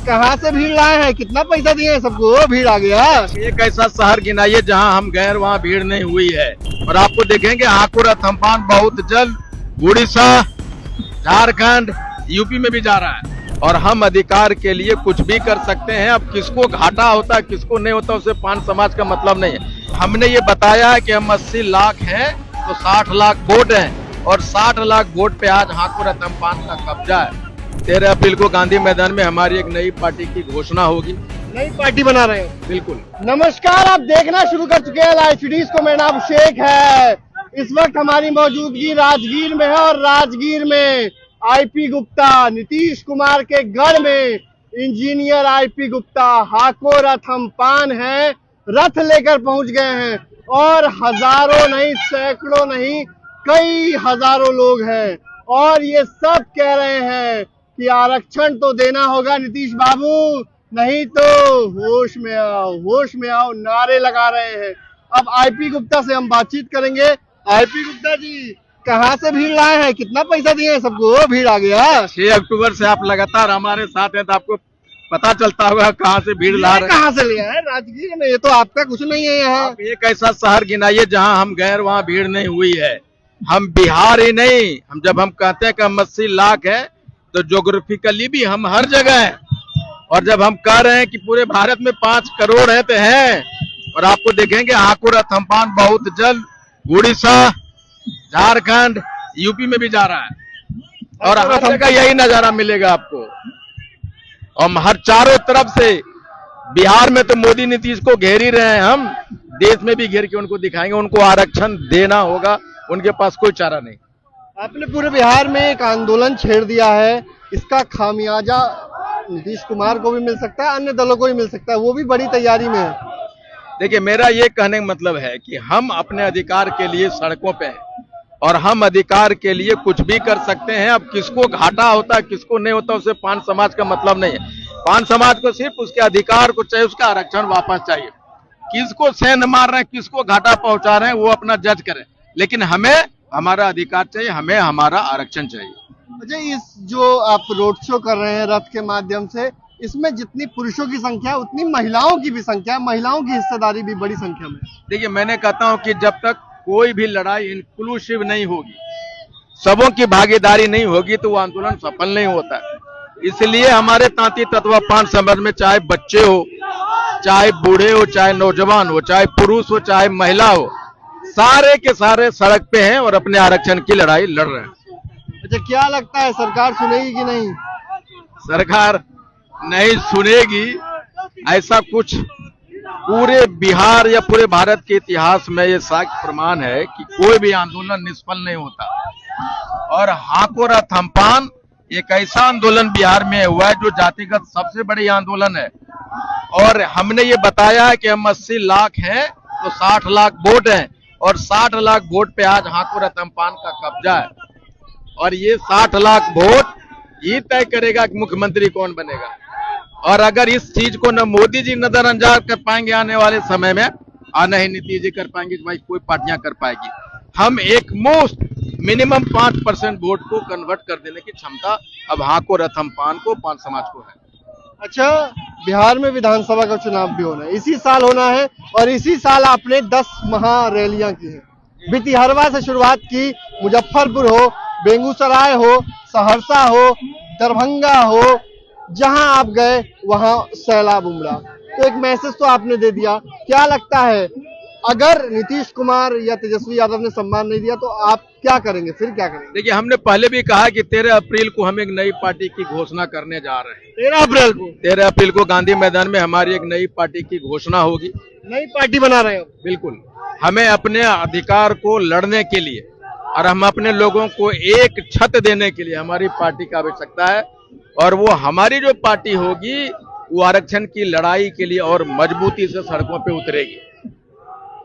कहाँ से भीड़ लाए हैं? कितना पैसा दिए हैं सबको? भीड़ आ गया। एक ऐसा शहर गिनाइए जहां हम गए वहां भीड़ नहीं हुई है। और आपको देखेंगे हाकुड़ थम्पान बहुत जल्द उड़ीसा, झारखंड, यूपी में भी जा रहा है। और हम अधिकार के लिए कुछ भी कर सकते हैं। अब किसको घाटा होता है किसको नहीं होता उसे पान समाज का मतलब नहीं है। हमने ये बताया है कि हम 80 लाख हैं तो 60 लाख वोट हैं और 60 लाख वोट पे आज हाकुड़ थम्पान का कब्जा है। 13 अप्रैल को गांधी मैदान में हमारी एक नई पार्टी की घोषणा होगी। नई पार्टी बना रहे हैं? बिल्कुल। नमस्कार, आप देखना शुरू कर चुके हैं लाइव सीरीज को। मेरा नाम शेख है। इस वक्त हमारी मौजूदगी राजगीर में है और राजगीर में आईपी गुप्ता, नीतीश कुमार के गढ़ में इंजीनियर आईपी गुप्ता हाकुड़ थम्पान है, रथ लेकर पहुंच गए हैं और हजारों नहीं, सैकड़ों नहीं, कई हजारों लोग हैं और ये सब कह रहे हैं कि आरक्षण तो देना होगा नीतीश बाबू, नहीं तो होश में आओ, होश में आओ नारे लगा रहे हैं। अब आईपी गुप्ता से हम बातचीत करेंगे। आईपी गुप्ता जी, कहाँ से भीड़ लाए हैं? कितना पैसा दिए हैं सबको? भीड़ आ गया। 6 अक्टूबर से आप लगातार हमारे साथ हैं तो आपको पता चलता होगा कहाँ से भीड़ ला रहे हैं। कहाँ से लिया है? राजगीर में। ये तो आपका कुछ नहीं है यहाँ। आप एक ऐसा शहर गिनाइए जहां हम गए वहां भीड़ नहीं हुई है। हम बिहार ही नहीं, हम जब हम कहते हैं कि हम 80 लाख है तो ज्योग्राफिकली भी हम हर जगह है। और जब हम कह रहे हैं कि पूरे भारत में 5 करोड़ है तो हैं। और आपको देखेंगे हाकुड़ थम्पान बहुत जल्द उड़ीसा, झारखंड, यूपी में भी जा रहा है। और हर जगह यही नजारा मिलेगा आपको। हम हर चारों तरफ से, बिहार में तो मोदी नीतीश को घेर ही रहे हैं, हम देश में भी घेर के उनको दिखाएंगे। उनको आरक्षण देना होगा, उनके पास कोई चारा नहीं। आपने पूरे बिहार में एक आंदोलन छेड़ दिया है, इसका खामियाजा नीतीश कुमार को भी मिल सकता है, अन्य दलों को भी मिल सकता है, वो भी बड़ी तैयारी में है। देखिए, मेरा ये कहने का मतलब है कि हम अपने अधिकार के लिए सड़कों पे हैं और हम अधिकार के लिए कुछ भी कर सकते हैं। अब किसको घाटा होता है किसको नहीं होता उसे पान समाज का मतलब नहीं है। पान समाज को सिर्फ उसके अधिकार को चाहिए, उसका आरक्षण वापस चाहिए। किसको सेंध मार रहे हैं, किसको घाटा पहुंचा रहे हैं, वो अपना जज करें, लेकिन हमें हमारा अधिकार चाहिए, हमें हमारा आरक्षण चाहिए। अच्छा, इस जो आप रोड शो कर रहे हैं रथ के माध्यम से, इसमें जितनी पुरुषों की संख्या है उतनी महिलाओं की भी संख्या है, महिलाओं की हिस्सेदारी भी बड़ी संख्या में। देखिए, मैंने कहता हूं कि जब तक कोई भी लड़ाई इंक्लूसिव नहीं होगी, सबों की भागीदारी नहीं होगी तो वो आंदोलन सफल नहीं होता है। इसलिए हमारे तांती तत्वा पान समाज में चाहे बच्चे हो, चाहे बूढ़े हो, चाहे नौजवान हो, चाहे पुरुष हो, चाहे महिला हो, सारे के सारे सड़क पे हैं और अपने आरक्षण की लड़ाई लड़ रहे हैं। अच्छा, क्या लगता है सरकार सुनेगी कि नहीं? सरकार नहीं सुनेगी, ऐसा कुछ पूरे बिहार या पूरे भारत के इतिहास में ये साक्ष्य प्रमाण है कि कोई भी आंदोलन निष्फल नहीं होता। और हाकुड़ थम्पान एक ऐसा आंदोलन बिहार में हुआ है जो जातिगत सबसे बड़ी आंदोलन है। और हमने ये बताया है कि हम 80 लाख हैं तो 60 लाख वोट हैं और 60 लाख वोट पे आज हाकुड़ थम्पान का कब्जा है। और ये 60 लाख वोट ये तय करेगा कि मुख्यमंत्री कौन बनेगा। और अगर इस चीज को न मोदी जी नजरअंदाज कर पाएंगे आने वाले समय में, और न ही नीतीश जी कर पाएंगे, तो भाई कोई पार्टियां कर पाएगी। हम एक मुश्त मिनिमम 5% वोट को कन्वर्ट कर देने की क्षमता अब हाकुड़ थम्पान को, पान समाज को है। अच्छा, बिहार में विधानसभा का चुनाव भी होना है, इसी साल होना है और इसी साल आपने 10 महा रैलियां की हैं। भितिहरवा से शुरुआत की, मुजफ्फरपुर हो, बेगूसराय हो, सहरसा हो, दरभंगा हो, जहां आप गए वहां सैलाब उमड़ा। तो एक मैसेज तो आपने दे दिया। क्या लगता है अगर नीतीश कुमार या तेजस्वी यादव ने सम्मान नहीं दिया तो आप क्या करेंगे, फिर क्या करेंगे? देखिए, हमने पहले भी कहा कि 13 अप्रैल को हम एक नई पार्टी की घोषणा करने जा रहे हैं। 13 अप्रैल को गांधी मैदान में हमारी एक नई पार्टी की घोषणा होगी। नई पार्टी बना रहे हो? बिल्कुल। हमें अपने अधिकार को लड़ने के लिए और हम अपने लोगों को एक छत देने के लिए हमारी पार्टी की आवश्यकता है। और वो हमारी जो पार्टी होगी वो आरक्षण की लड़ाई के लिए और मजबूती से सड़कों पे उतरेगी।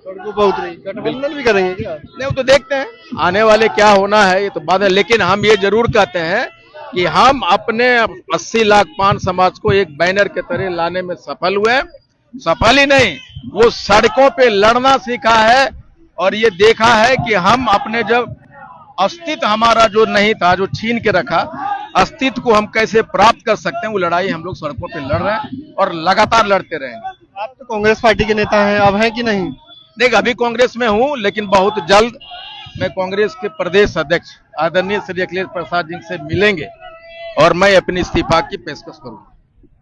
सड़कों पर उतरेगी? गठबंधन भी करेंगे क्या? नहीं, वो तो देखते हैं आने वाले क्या होना है, ये तो बात है। लेकिन हम ये जरूर कहते हैं कि हम अपने 80 लाख पान समाज को एक बैनर के तरह लाने में सफल हुए। सफल ही नहीं, वो सड़कों पे लड़ना सीखा है और ये देखा है कि हम अपने जब अस्तित्व हमारा जो नहीं था, जो छीन के रखा, अस्तित्व को हम कैसे प्राप्त कर सकते हैं, वो लड़ाई हम लोग सड़कों पे लड़ रहे हैं और लगातार लड़ते रहेंगे। आप तो कांग्रेस पार्टी के नेता हैं, अब हैं कि नहीं? देख, अभी कांग्रेस में हूं, लेकिन बहुत जल्द मैं कांग्रेस के प्रदेश अध्यक्ष आदरणीय श्री अखिलेश प्रसाद जी से मिलेंगे और मैं अपनी इस्तीफा की पेशकश करूंगा।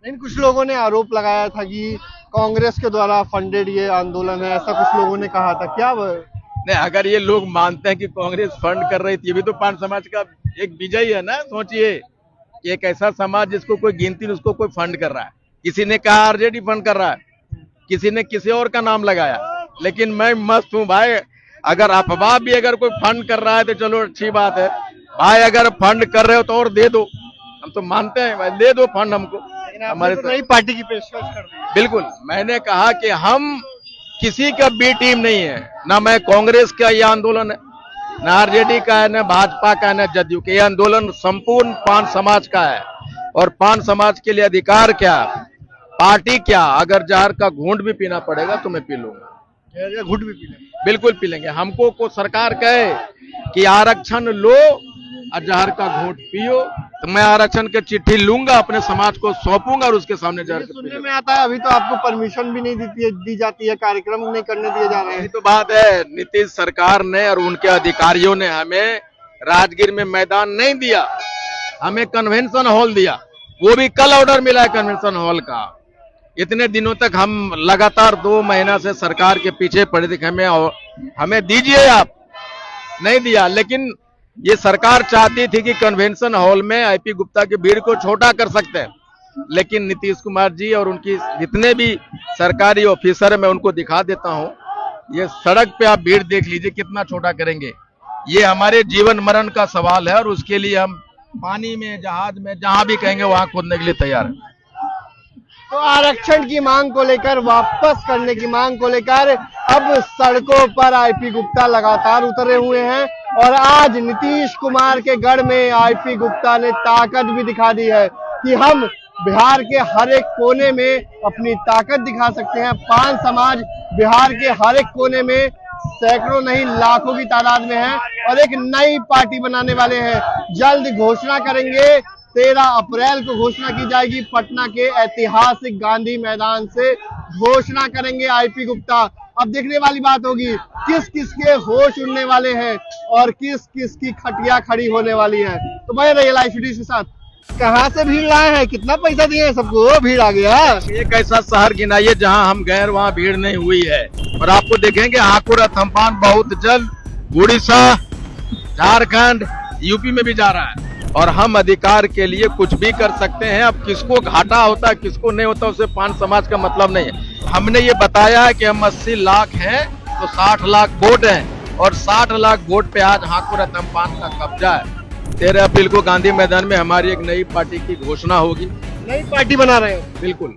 लेकिन कुछ लोगों ने आरोप लगाया था कि कांग्रेस के द्वारा फंडेड ये आंदोलन है, ऐसा कुछ लोगों ने कहा था, क्या नहीं, अगर ये लोग मानते हैं कि कांग्रेस फंड कर रही थी, ये भी तो पान समाज का एक विजय है ना। सोचिए, एक ऐसा समाज जिसको कोई गिनती नहीं, उसको कोई फंड कर रहा है। किसी ने कहा आरजेडी फंड कर रहा है, किसी ने किसी और का नाम लगाया, लेकिन मैं मस्त हूँ भाई। अगर अफवाह भी अगर कोई फंड कर रहा है तो चलो अच्छी बात है भाई, अगर फंड कर रहे हो तो और दे दो, हम तो मानते हैं भाई, दे दो फंड हमको। हमारे तो नई पार्टी की पेशकश कर दी। बिल्कुल, मैंने कहा कि हम किसी का बी टीम नहीं है, ना मैं कांग्रेस का ये आंदोलन है, ना आरजेडी का है, ना भाजपा का है, ना जदयू का। ये आंदोलन संपूर्ण पान समाज का है और पान समाज के लिए अधिकार क्या, पार्टी क्या, अगर जहर का घूंट भी पीना पड़ेगा तो मैं पी लूंगा। घुट भी पी लेंगे? बिल्कुल पी लेंगे। हमको को सरकार कहे कि आरक्षण लो और जहर का घूंट पियो, तो मैं आरक्षण की चिट्ठी लूंगा, अपने समाज को सौंपूंगा और उसके सामने जहर सुनने में आता है अभी तो आपको परमिशन भी नहीं दी जाती है, कार्यक्रम नहीं करने दिए जा रहे यही हैं। तो बात है, नीतीश सरकार ने और उनके अधिकारियों ने हमें राजगीर में मैदान नहीं दिया, हमें कन्वेंशन हॉल दिया, वो भी कल ऑर्डर मिला है कन्वेंशन हॉल का। इतने दिनों तक हम लगातार 2 महीना से सरकार के पीछे पड़े थे, हमें दीजिए, आप नहीं दिया। लेकिन ये सरकार चाहती थी कि कन्वेंशन हॉल में आईपी गुप्ता की भीड़ को छोटा कर सकते हैं, लेकिन नीतीश कुमार जी और उनकी जितने भी सरकारी ऑफिसर है, मैं उनको दिखा देता हूं, ये सड़क पे आप भीड़ देख लीजिए कितना छोटा करेंगे। ये हमारे जीवन मरण का सवाल है और उसके लिए हम पानी में, जहाज में, जहां भी कहेंगे वहां कूदने के लिए तैयार है। तो आरक्षण की मांग को लेकर, वापस करने की मांग को लेकर अब सड़कों पर आईपी गुप्ता लगातार उतरे हुए हैं और आज नीतीश कुमार के गढ़ में आईपी गुप्ता ने ताकत भी दिखा दी है कि हम बिहार के हर एक कोने में अपनी ताकत दिखा सकते हैं। पान समाज बिहार के हर एक कोने में सैकड़ों नहीं लाखों की तादाद में है और एक नई पार्टी बनाने वाले हैं। जल्द घोषणा करेंगे, 13 अप्रैल को घोषणा की जाएगी, पटना के ऐतिहासिक गांधी मैदान से घोषणा करेंगे आईपी गुप्ता। अब देखने वाली बात होगी किस किस के होश उड़ने वाले हैं और किस किस की खटिया खड़ी होने वाली है। तो बने रहिए लाइव वीडियो के साथ। कहाँ से भीड़ लाए हैं, कितना पैसा दिए हैं सबको, भीड़ आ गया? एक ऐसा शहर गिनाइए जहां हम गए वहां भीड़ नहीं हुई है, और आपको देखेंगे हाकुड़ थम्पान बहुत जल्द उड़ीसा, झारखंड, यूपी में भी जा रहा है और हम अधिकार के लिए कुछ भी कर सकते हैं। अब किसको घाटा होता है किसको नहीं होता उसे पान समाज का मतलब नहीं है। हमने ये बताया है कि हम 80 लाख हैं तो 60 लाख वोट हैं और 60 लाख वोट पे आज हाकुड़ थम्पान का कब्जा है। 13 अप्रैल को गांधी मैदान में हमारी एक नई पार्टी की घोषणा होगी। नई पार्टी बना रहे हैं? बिल्कुल।